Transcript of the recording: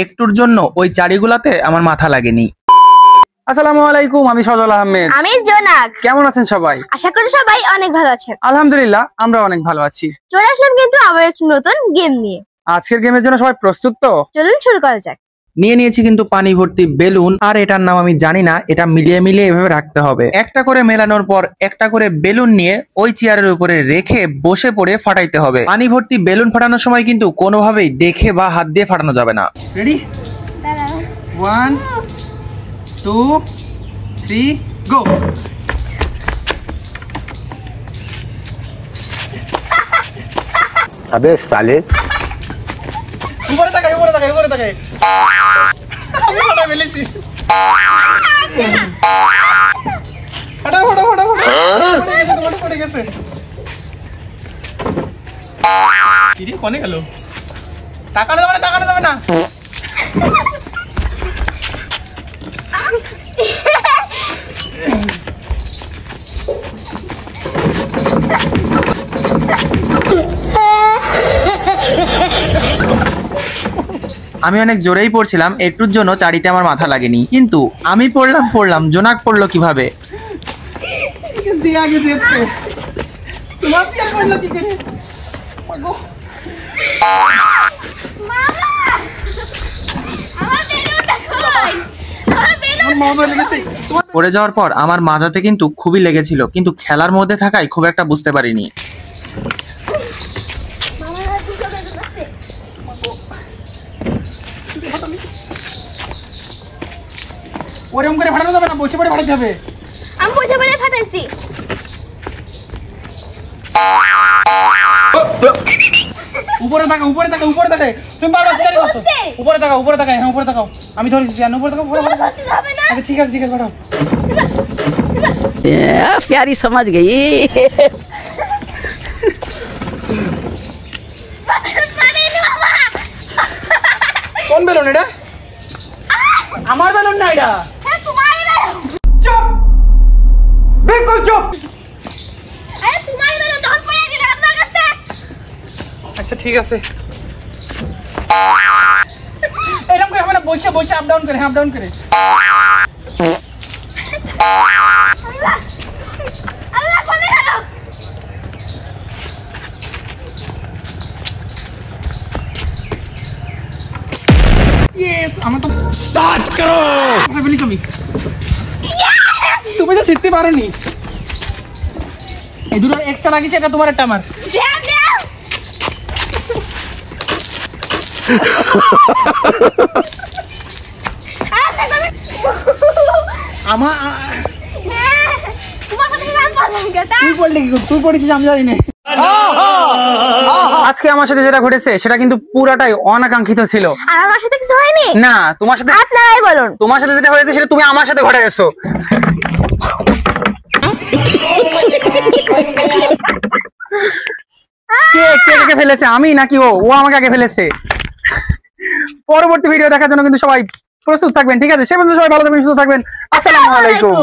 একটুর জন্য ওই চারিগুলাতে আমার মাথা লাগেনি। আসসালামু আলাইকুম, আমি সজল আহমেদ। আমি জোনাক। কেমন আছেন সবাই? আশা করি সবাই অনেক ভালো আছেন। আলহামদুলিল্লাহ, আমরা অনেক ভালো আছি। চলে আসলাম কিন্তু আবার একটু নতুন গেম নিয়ে। আজকের গেমের জন্য সবাই প্রস্তুত তো? চলুন শুরু করা যাক। নিয়ে নিয়েছি কিন্তু পানি ভর্তি বেলুন, আর এটার নাম আমি জানি না, এটা মিলিয়ে মিলিয়ে এভাবে রাখতে হবে। একটা করে মেলানোর পর একটা করে বেলুন নিয়ে ওই চেয়ারের উপরে রেখে বসে পড়ে ফাটাইতে হবে। পানি ভর্তি বেলুন ফাটানোর সময় কিন্তু কোনোভাবেই দেখে বা হাত দিয়ে ফাটানো যাবে না। রেডি? 1 2 3 গো। अबे साले উপরে তাকাই, উপরে তাকাই, উপরে তাকাই। আমি ফাটা ফেলেছি। ফাটা ফাটা ফাটা ফাটা পড়ে গেছে। কিরে কোনে গেল? তাকানো যাবে না, তাকানো যাবে না। আমি অনেক জোরেই পড়ছিলাম, একটুর জন্য চারিতে আমার মাথা লাগেনি, কিন্তু আমি পড়লাম জোনাক পড়লো কিভাবে? পড়ে যাওয়ার পর আমার মাজাতে কিন্তু খুবই লেগেছিল, কিন্তু খেলার মধ্যে থাকায় খুব একটা বুঝতে পারিনি। ওরকম করে ফাটানো যাবে না, বসে পড়ে ফাটাতে হবে। আমি বসে পড়ে ফাটাইছি। উপরে তাকাও, উপরে তাকাও, উপরে তাকাও। তুমি বারবার সিগারেট খাচ্ছো। উপরে তাকাও, উপরে তাকাও, হ্যাঁ উপরে তাকাও। আমি ধরেছি, জানো উপরে তাকাও, উপরে তাকাও। আচ্ছা ঠিক আছে, ঠিক আছে, ফাটাও। प्यारी समझ गई। কোন বেলুন এটা? আমার বেলুন না এটা। হ্যাঁ তোমারই বেলুন। চুপ, বিলকুল চুপ। আরে তোমারই বেলুন, তখন পড়ে গেল আপনার কাছে। আচ্ছা ঠিক আছে। এরকম করে আমরা বসে বসে আপ ডাউন করে, হ্যাঁ আপ ডাউন করে। আল্লাহ কোনে গেল? ইয়েস, আমরা তো স্টার্ট করো। আমি বলি তুমি তো শিখতে পারোনি। এই দুটো এক্সট্রা লাগিয়েছে, এটা তোমার একটা আমার। আমার তুই পড়লে কি? তুই পড়েছিস আমি জানি না। আজকে আমার সাথে যেটা ঘটেছে সেটা কিন্তু পুরাটাই অনাকাঙ্ক্ষিত ছিল। আর আমার সাথে কিছু হয়নি। না, তোমার সাথে, আপনারাই বলুন। তোমার সাথে যেটা হয়েছে সেটা তুমি আমার সাথে ঘটে গেছো। কে কে কে ফেলেছে, আমি নাকি ও? ও আমাকে আগে ফেলেছে। পরবর্তী ভিডিও দেখার জন্য কিন্তু সবাই প্রস্তুত থাকবেন, ঠিক আছে? সে পর্যন্ত সবাই ভালো থাকবেন, সুস্থ থাকবেন। আসসালামু আলাইকুম।